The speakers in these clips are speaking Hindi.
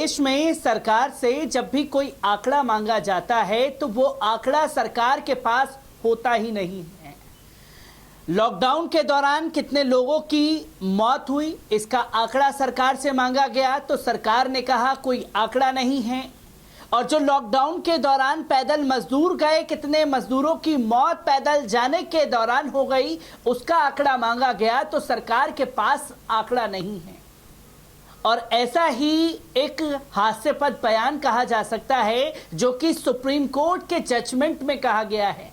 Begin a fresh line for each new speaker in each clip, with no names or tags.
देश में सरकार से जब भी कोई आंकड़ा मांगा जाता है तो वो आंकड़ा सरकार के पास होता ही नहीं है। लॉकडाउन के दौरान कितने लोगों की मौत हुई, इसका आंकड़ा सरकार से मांगा गया तो सरकार ने कहा कोई आंकड़ा नहीं है। और जो लॉकडाउन के दौरान पैदल मजदूर गए, कितने मजदूरों की मौत पैदल जाने के दौरान हो गई, उसका आंकड़ा मांगा गया तो सरकार के पास आंकड़ा नहीं है। और ऐसा ही एक हास्यास्पद बयान कहा जा सकता है जो कि सुप्रीम कोर्ट के जजमेंट में कहा गया है,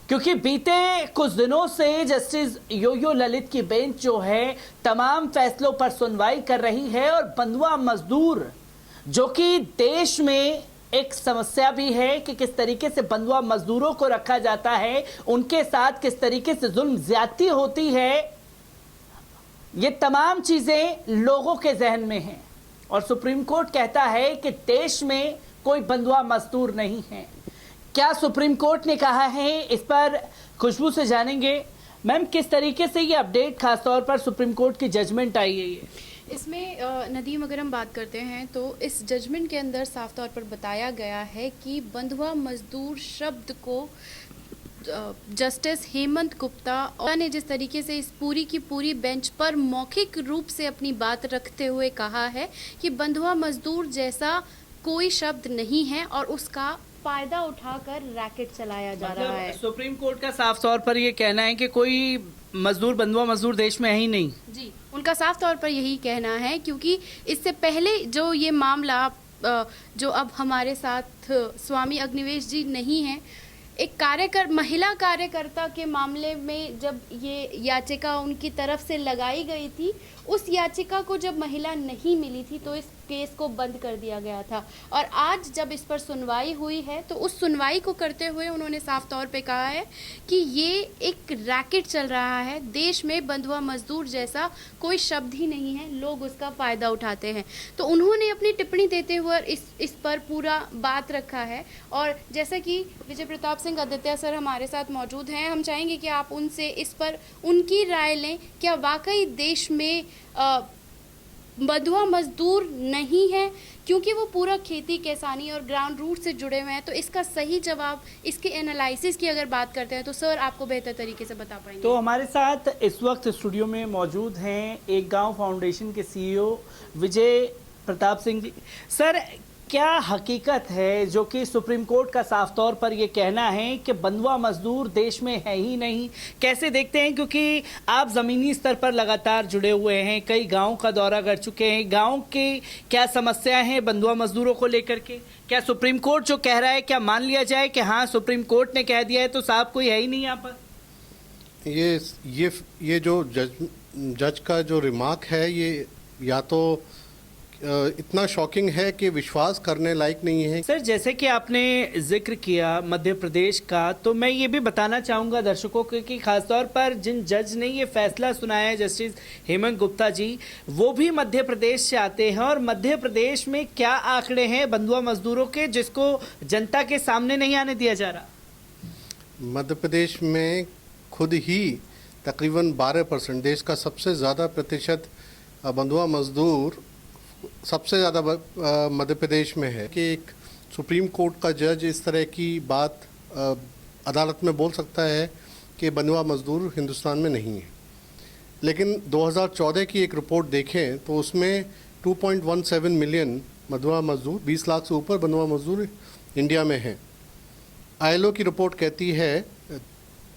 क्योंकि बीते कुछ दिनों से जस्टिस यो ललित की बेंच जो है तमाम फैसलों पर सुनवाई कर रही है। और बंधुआ मजदूर जो कि देश में एक समस्या भी है कि किस तरीके से बंधुआ मजदूरों को रखा जाता है, उनके साथ किस तरीके से जुल्म ज्यादती होती है, ये तमाम चीजें लोगों के जहन में हैं। और सुप्रीम कोर्ट कहता है कि देश में कोई बंधुआ मजदूर नहीं है। क्या सुप्रीम कोर्ट ने कहा है, इस पर खुशबू से जानेंगे। मैम, किस तरीके से ये अपडेट खासतौर पर सुप्रीम कोर्ट की जजमेंट आई है ये?
इसमें नदीम, अगर हम बात करते हैं तो इस जजमेंट के अंदर साफ तौर पर बताया गया है कि बंधुआ मजदूर शब्द को जस्टिस हेमंत गुप्ता ने जिस तरीके से इस पूरी की पूरी बेंच पर मौखिक रूप से अपनी बात रखते हुए कहा है कि बंधुआ मजदूर जैसा कोई शब्द नहीं है और उसका फायदा उठाकर रैकेट चलाया जा रहा है।
सुप्रीम कोर्ट का साफ तौर पर ये कहना है कि कोई मजदूर, बंधुआ मजदूर देश में है ही नहीं।
जी, उनका साफ तौर पर यही कहना है, क्योंकि इससे पहले जो ये मामला जो अब हमारे साथ स्वामी अग्निवेश जी नहीं हैं, एक महिला कार्यकर्ता के मामले में जब ये याचिका उनकी तरफ से लगाई गई थी, उस याचिका को जब महिला नहीं मिली थी तो इस केस को बंद कर दिया गया था। और आज जब इस पर सुनवाई हुई है तो उस सुनवाई को करते हुए उन्होंने साफ तौर पे कहा है कि ये एक रैकेट चल रहा है, देश में बंधुआ मजदूर जैसा कोई शब्द ही नहीं है, लोग उसका फ़ायदा उठाते हैं। तो उन्होंने अपनी टिप्पणी देते हुए इस पर पूरा बात रखा है। और जैसा कि विजय प्रताप सिंह आदित्य सर हमारे साथ मौजूद हैं, हम चाहेंगे कि आप उनसे इस पर उनकी राय लें। क्या वाकई देश में बंधुआ मजदूर नहीं है, क्योंकि वो पूरा खेती किसानी और ग्राउंड रूट से जुड़े हुए हैं? तो इसका सही जवाब, इसके एनालिसिस की अगर बात करते हैं तो सर आपको बेहतर तरीके से बता पाएंगे।
तो हमारे साथ इस वक्त स्टूडियो में मौजूद हैं एक गांव फाउंडेशन के सीईओ विजय प्रताप सिंह जी। सर, क्या हकीकत है जो कि सुप्रीम कोर्ट का साफ तौर पर ये कहना है कि बंधुआ मजदूर देश में है ही नहीं? कैसे देखते हैं, क्योंकि आप ज़मीनी स्तर पर लगातार जुड़े हुए हैं, कई गांव का दौरा कर चुके हैं, गांव की क्या समस्याएं हैं बंधुआ मजदूरों को लेकर के? क्या सुप्रीम कोर्ट जो कह रहा है, क्या मान लिया जाए कि हाँ सुप्रीम कोर्ट ने कह दिया है तो साहब कोई है ही नहीं यहाँ पर?
ये जो जज का जो रिमार्क है, ये या तो इतना शॉकिंग है कि विश्वास करने लायक नहीं है।
सर, जैसे कि आपने जिक्र किया मध्य प्रदेश का, तो मैं ये भी बताना चाहूँगा दर्शकों को कि खासतौर पर जिन जज ने ये फैसला सुनाया है, जस्टिस हेमंत गुप्ता जी, वो भी मध्य प्रदेश से आते हैं। और मध्य प्रदेश में क्या आंकड़े हैं बंधुआ मजदूरों के जिसको जनता के सामने नहीं आने दिया जा रहा?
मध्य प्रदेश में खुद ही तकरीबन 12%, देश का सबसे ज़्यादा प्रतिशत बंधुआ मजदूर सबसे ज़्यादा मध्य प्रदेश में है। कि एक सुप्रीम कोर्ट का जज इस तरह की बात अदालत में बोल सकता है कि बंधुआ मजदूर हिंदुस्तान में नहीं है। लेकिन 2014 की एक रिपोर्ट देखें तो उसमें 2.17 मिलियन बंधुआ मजदूर, 20 लाख से ऊपर बंधुआ मजदूर इंडिया में हैं। ILO की रिपोर्ट कहती है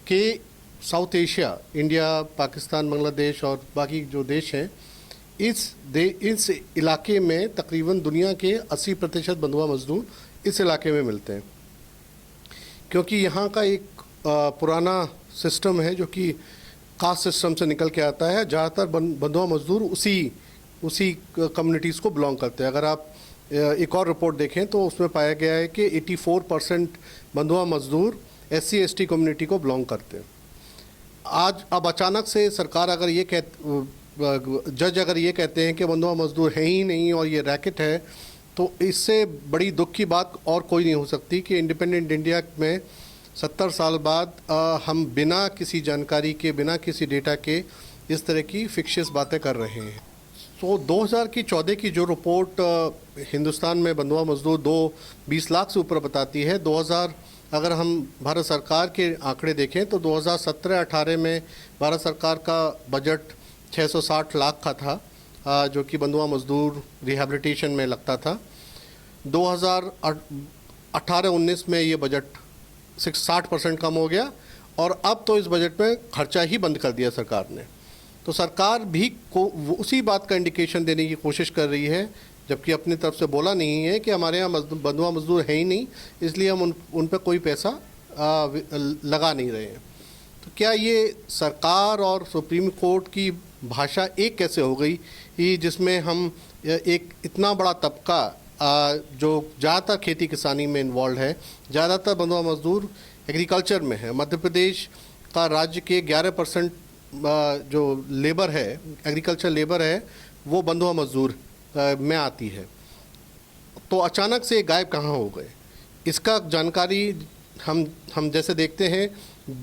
कि south Asia, India, Pakistan, Bangladesh और बाकी जो देश हैं, इस इलाके में तकरीबन दुनिया के 80% बंधुआ मजदूर इस इलाके में मिलते हैं। क्योंकि यहाँ का एक पुराना सिस्टम है जो कि कास्ट सिस्टम से निकल के आता है। ज़्यादातर बंधुआ मजदूर उसी कम्युनिटीज़ को बिलोंग करते हैं। अगर आप एक और रिपोर्ट देखें तो उसमें पाया गया है कि 84% बंधुआ मजदूर SC ST कम्युनिटी को बिलोंग करते हैं। अब अचानक से सरकार अगर जज अगर ये कहते हैं कि बंधुआ मजदूर है ही नहीं और ये रैकेट है, तो इससे बड़ी दुख की बात और कोई नहीं हो सकती कि इंडिपेंडेंट इंडिया में 70 साल बाद हम बिना किसी जानकारी के, बिना किसी डेटा के इस तरह की फिक्शियस बातें कर रहे हैं। तो 2014 की जो रिपोर्ट हिंदुस्तान में बंधुआ मजदूर 20 लाख से ऊपर बताती है, 2000 अगर हम भारत सरकार के आंकड़े देखें तो 2017-18 में भारत सरकार का बजट 660 लाख का था, जो कि बंधुआ मजदूर रिहैबिलिटेशन में लगता था। 2018-19 में ये बजट 60% कम हो गया और अब तो इस बजट में खर्चा ही बंद कर दिया सरकार ने। तो सरकार भी उसी बात का इंडिकेशन देने की कोशिश कर रही है, जबकि अपनी तरफ से बोला नहीं है कि हमारे यहाँ बंधुआ मजदूर है ही नहीं, इसलिए हम उन पर कोई पैसा लगा नहीं रहे हैं। तो क्या ये सरकार और सुप्रीम कोर्ट की भाषा एक कैसे हो गई कि जिसमें हम एक इतना बड़ा तबका जो ज़्यादातर खेती किसानी में इन्वॉल्व है, ज़्यादातर बंधुआ मजदूर एग्रीकल्चर में है। मध्य प्रदेश का राज्य के 11% जो लेबर है, एग्रीकल्चर लेबर है, वो बंधुआ मजदूर में आती है। तो अचानक से गायब कहाँ हो गए, इसका जानकारी हम जैसे देखते हैं,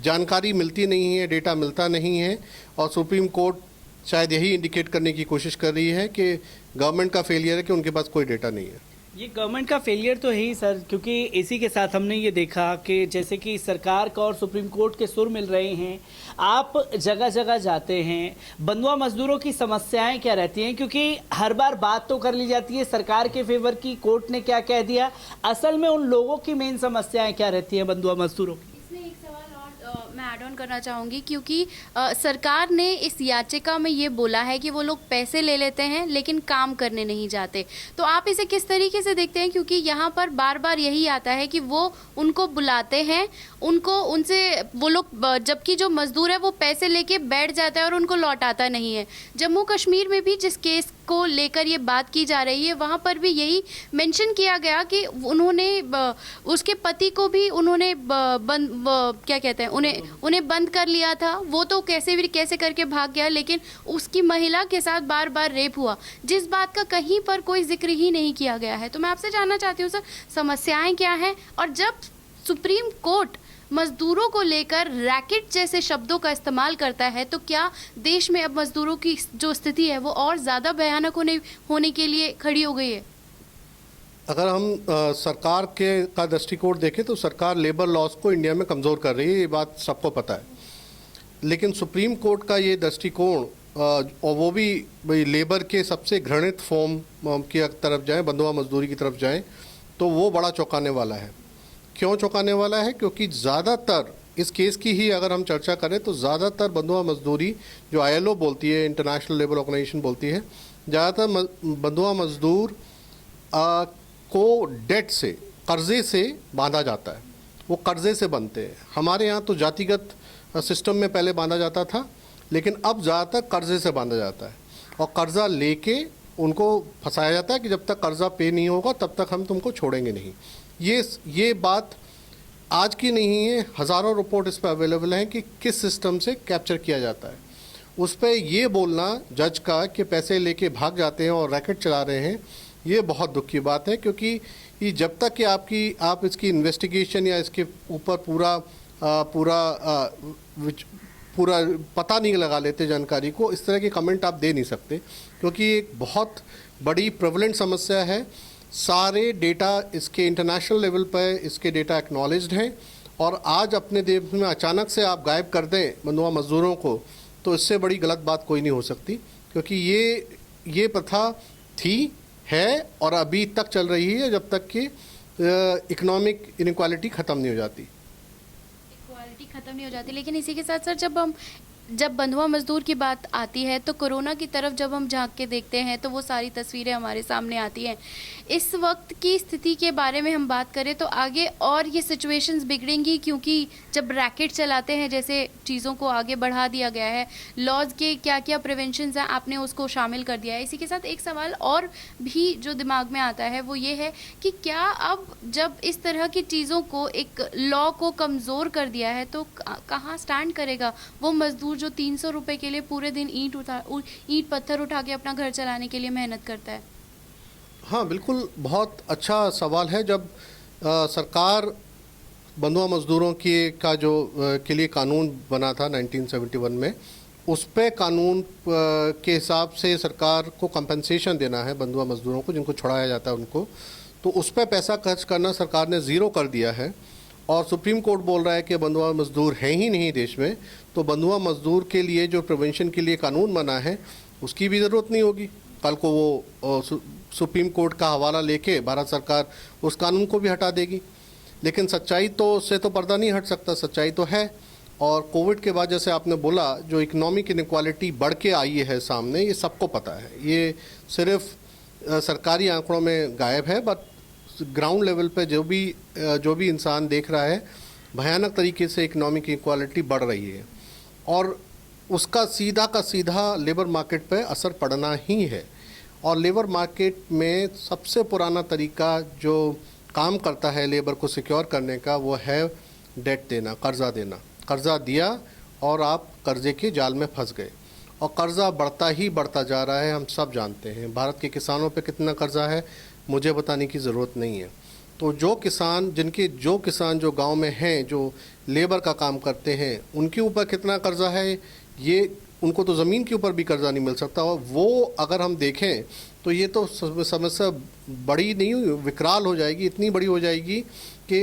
जानकारी मिलती नहीं है, डेटा मिलता नहीं है। और सुप्रीम कोर्ट शायद यही इंडिकेट करने की कोशिश कर रही है कि गवर्नमेंट का फेलियर है कि उनके पास कोई डेटा नहीं है।
ये गवर्नमेंट का फेलियर तो है ही सर, क्योंकि इसी के साथ हमने ये देखा कि जैसे कि सरकार का और सुप्रीम कोर्ट के सुर मिल रहे हैं। आप जगह जगह जाते हैं, बंधुआ मजदूरों की समस्याएं क्या रहती हैं? क्योंकि हर बार बात तो कर ली जाती है सरकार के फेवर की, कोर्ट ने क्या कह दिया, असल में उन लोगों की मेन समस्याएं क्या रहती हैं बंधुआ मजदूरों की?
इसमें एक सवाल और मैं ऐड ऑन करना चाहूँगी, क्योंकि सरकार ने इस याचिका में ये बोला है कि वो लोग पैसे ले लेते हैं लेकिन काम करने नहीं जाते। तो आप इसे किस तरीके से देखते हैं? क्योंकि यहाँ पर बार बार यही आता है कि वो उनको बुलाते हैं, उनसे वो लोग, जबकि जो मजदूर है वो पैसे लेके बैठ जाता है और उनको लौटाता नहीं है। जम्मू कश्मीर में भी जिस केस को लेकर ये बात की जा रही है, वहाँ पर भी यही मेंशन किया गया कि उन्होंने उसके पति को भी उन्होंने क्या कहते हैं, उन्हें बंद कर लिया था। वो तो कैसे करके भाग गया, लेकिन उसकी महिला के साथ बार बार रेप हुआ, जिस बात का कहीं पर कोई जिक्र ही नहीं किया गया है। तो मैं आपसे जानना चाहती हूँ सर, समस्याएं क्या हैं? और जब सुप्रीम कोर्ट मजदूरों को लेकर रैकेट जैसे शब्दों का इस्तेमाल करता है, तो क्या देश में अब मजदूरों की जो स्थिति है वो और ज़्यादा भयानक होने के लिए खड़ी हो गई है?
अगर हम सरकार का दृष्टिकोण देखें तो सरकार लेबर लॉज को इंडिया में कमज़ोर कर रही है, ये बात सबको पता है। लेकिन सुप्रीम कोर्ट का ये दृष्टिकोण, और वो भी भाई लेबर के सबसे घृणित फॉर्म की तरफ जाएं, बंधुआ मजदूरी की तरफ जाएं, तो वो बड़ा चौंकाने वाला है। क्यों चौंकाने वाला है? क्योंकि ज़्यादातर इस केस की ही अगर हम चर्चा करें तो ज़्यादातर बंधुआ मजदूरी जो ILO बोलती है, इंटरनेशनल लेबर ऑर्गेनाइजेशन बोलती है, ज़्यादातर बंधुआ मजदूर को डेट से, कर्जे से बांधा जाता है। वो कर्जे से बनते हैं। हमारे यहाँ तो जातिगत सिस्टम में पहले बांधा जाता था, लेकिन अब ज़्यादातर कर्जे से बांधा जाता है और कर्जा लेके उनको फंसाया जाता है कि जब तक कर्जा पे नहीं होगा तब तक हम तुमको छोड़ेंगे नहीं। ये बात आज की नहीं है, हज़ारों रिपोर्ट इस पर अवेलेबल हैं कि किस सिस्टम से कैप्चर किया जाता है। उस पर ये बोलना जज का कि पैसे लेके भाग जाते हैं और रैकेट चला रहे हैं, ये बहुत दुख की बात है। क्योंकि ये जब तक कि आप इसकी इन्वेस्टिगेशन या इसके ऊपर पूरा पता नहीं लगा लेते जानकारी को, इस तरह के कमेंट आप दे नहीं सकते, क्योंकि एक बहुत बड़ी प्रेवलेंट समस्या है। सारे डेटा इसके इंटरनेशनल लेवल पर इसके डेटा एक्नॉलेज्ड हैं, और आज अपने देश में अचानक से आप गायब कर दें बंधुआ मजदूरों को, तो इससे बड़ी गलत बात कोई नहीं हो सकती। क्योंकि ये प्रथा थी, है और अभी तक चल रही है जब तक कि इकोनॉमिक इनइक्वालिटी ख़त्म नहीं हो जाती।
इक्वालिटी ख़त्म नहीं हो जाती। लेकिन इसी के साथ सर, जब बंधुआ मजदूर की बात आती है तो कोरोना की तरफ जब हम झांक के देखते हैं तो वो सारी तस्वीरें हमारे सामने आती हैं। इस वक्त की स्थिति के बारे में हम बात करें तो आगे और ये सिचुएशंस बिगड़ेंगी, क्योंकि जब रैकेट चलाते हैं, जैसे चीज़ों को आगे बढ़ा दिया गया है, लॉज के क्या क्या प्रिवेंशंस हैं आपने उसको शामिल कर दिया है। इसी के साथ एक सवाल और भी जो दिमाग में आता है वो ये है कि क्या अब जब इस तरह की चीज़ों को, एक लॉ को कमज़ोर कर दिया है, तो कहाँ स्टैंड करेगा वो मजदूर जो 300 रुपये के लिए पूरे दिन ईंट पत्थर उठा के अपना घर चलाने के लिए मेहनत करता है?
हाँ, बिल्कुल, बहुत अच्छा सवाल है। जब सरकार बंधुआ मजदूरों के लिए कानून बना था 1971 में, उस पे कानून के हिसाब से सरकार को कंपनसेशन देना है बंधुआ मजदूरों को जिनको छुड़ाया जाता है उनको, तो उस पर पैसा खर्च करना सरकार ने ज़ीरो कर दिया है। और सुप्रीम कोर्ट बोल रहा है कि बंधुआ मजदूर हैं ही नहीं देश में, तो बंधुआ मजदूर के लिए जो प्रिवेंशन के लिए कानून बना है उसकी भी ज़रूरत नहीं होगी। कल को वो सुप्रीम कोर्ट का हवाला लेके भारत सरकार उस कानून को भी हटा देगी। लेकिन सच्चाई तो उससे तो पर्दा नहीं हट सकता, सच्चाई तो है। और कोविड के बाद जैसे आपने बोला जो इकोनॉमिक इनक्वालिटी बढ़ के आई है सामने, ये सबको पता है, ये सिर्फ सरकारी आंकड़ों में गायब है, बट ग्राउंड लेवल पे जो भी इंसान देख रहा है भयानक तरीके से इकोनॉमिक इक्वालिटी बढ़ रही है और उसका सीधा का सीधा लेबर मार्केट पे असर पड़ना ही है। और लेबर मार्केट में सबसे पुराना तरीका जो काम करता है लेबर को सिक्योर करने का वो है डेट देना, कर्जा देना। कर्जा दिया और आप कर्जे के जाल में फंस गए और कर्जा बढ़ता ही बढ़ता जा रहा है। हम सब जानते हैं भारत के किसानों पे कितना कर्जा है, मुझे बताने की ज़रूरत नहीं है। तो जो किसान जो गांव में हैं, जो लेबर का काम करते हैं, उनके ऊपर कितना कर्जा है, ये उनको तो ज़मीन के ऊपर भी कर्जा नहीं मिल सकता। और वो अगर हम देखें तो ये तो समस्या बड़ी नहीं, विकराल हो जाएगी, इतनी बड़ी हो जाएगी कि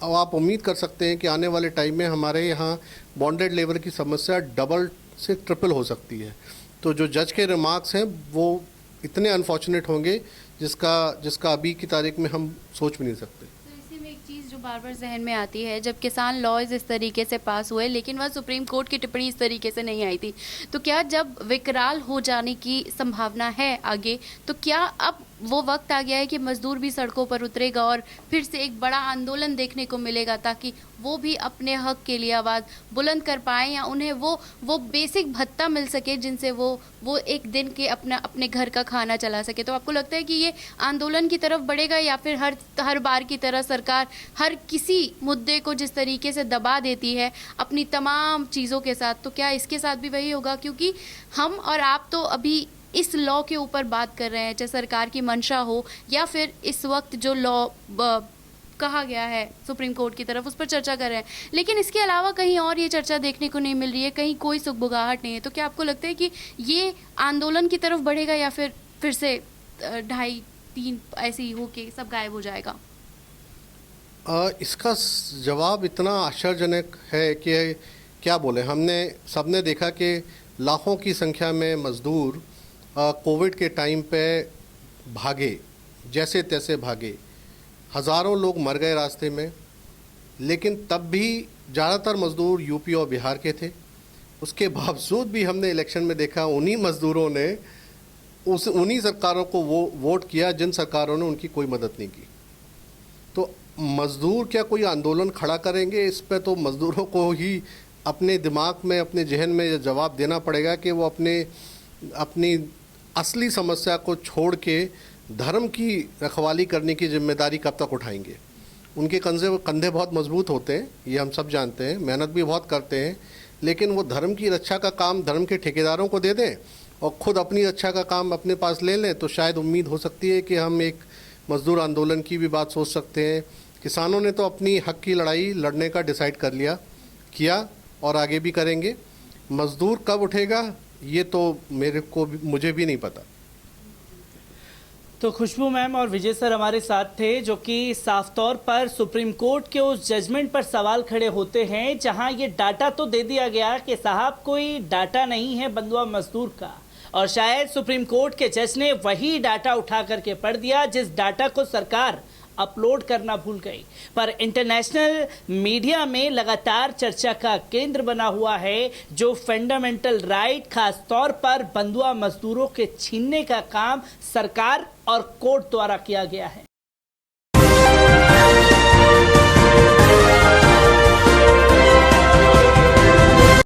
आप उम्मीद कर सकते हैं कि आने वाले टाइम में हमारे यहाँ बॉन्डेड लेबर की समस्या डबल से ट्रिपल हो सकती है। तो जो जज के रिमार्क्स हैं वो इतने अनफॉर्चुनेट होंगे जिसका अभी की तारीख में हम सोच भी नहीं सकते।
तो इसी में एक चीज़ जो बार बार जहन में आती है, जब किसान लॉज इस तरीके से पास हुए लेकिन वह सुप्रीम कोर्ट की टिप्पणी इस तरीके से नहीं आई थी, तो क्या जब विकराल हो जाने की संभावना है आगे, तो क्या अब वो वक्त आ गया है कि मजदूर भी सड़कों पर उतरेगा और फिर से एक बड़ा आंदोलन देखने को मिलेगा ताकि वो भी अपने हक के लिए आवाज़ बुलंद कर पाएँ या उन्हें वो बेसिक भत्ता मिल सके जिनसे वो एक दिन के अपने घर का खाना चला सके? तो आपको लगता है कि ये आंदोलन की तरफ बढ़ेगा या फिर हर बार की तरह सरकार हर किसी मुद्दे को जिस तरीके से दबा देती है अपनी तमाम चीज़ों के साथ, तो क्या इसके साथ भी वही होगा? क्योंकि हम और आप तो अभी इस लॉ के ऊपर बात कर रहे हैं, चाहे सरकार की मंशा हो या फिर इस वक्त जो लॉ कहा गया है सुप्रीम कोर्ट की तरफ, उस पर चर्चा कर रहे हैं, लेकिन इसके अलावा कहीं और ये चर्चा देखने को नहीं मिल रही है, कहीं कोई सुगबुगाहट नहीं है। तो क्या आपको लगता है कि ये आंदोलन की तरफ बढ़ेगा या फिर से 2.5-3 ऐसे ही होके सब गायब हो जाएगा?
इसका जवाब इतना आश्चर्यजनक है कि क्या बोले। सबने देखा कि लाखों की संख्या में मज़दूर कोविड के टाइम पे भागे, जैसे तैसे भागे, हज़ारों लोग मर गए रास्ते में, लेकिन तब भी ज़्यादातर मज़दूर यूपी और बिहार के थे। उसके बावजूद भी हमने इलेक्शन में देखा उन्हीं मज़दूरों ने उन्हीं सरकारों को वोट किया जिन सरकारों ने उनकी कोई मदद नहीं की। तो मज़दूर क्या कोई आंदोलन खड़ा करेंगे? इस पे तो मज़दूरों को ही अपने दिमाग में, अपने जहन में जवाब देना पड़ेगा कि वो अपनी असली समस्या को छोड़ के धर्म की रखवाली करने की जिम्मेदारी कब तक उठाएंगे। उनके कंधे बहुत मजबूत होते हैं, ये हम सब जानते हैं, मेहनत भी बहुत करते हैं, लेकिन वो धर्म की रक्षा का काम धर्म के ठेकेदारों को दे दें और ख़ुद अपनी रक्षा का काम अपने पास ले लें, तो शायद उम्मीद हो सकती है कि हम एक मज़दूर आंदोलन की भी बात सोच सकते हैं। किसानों ने तो अपनी हक की लड़ाई लड़ने का डिसाइड किया और आगे भी करेंगे। मज़दूर कब उठेगा ये तो मुझे भी नहीं पता।
तो खुशबू मैम और विजय सर हमारे साथ थे, जो कि साफ तौर पर सुप्रीम कोर्ट के उस जजमेंट पर सवाल खड़े होते हैं जहां ये डाटा तो दे दिया गया कि साहब कोई डाटा नहीं है बंधुआ मजदूर का, और शायद सुप्रीम कोर्ट के जज ने वही डाटा उठा करके पढ़ दिया जिस डाटा को सरकार अपलोड करना भूल गई। पर इंटरनेशनल मीडिया में लगातार चर्चा का केंद्र बना हुआ है जो फंडामेंटल राइट, खास तौर पर बंधुआ मजदूरों के छीनने का काम सरकार और कोर्ट द्वारा किया गया है।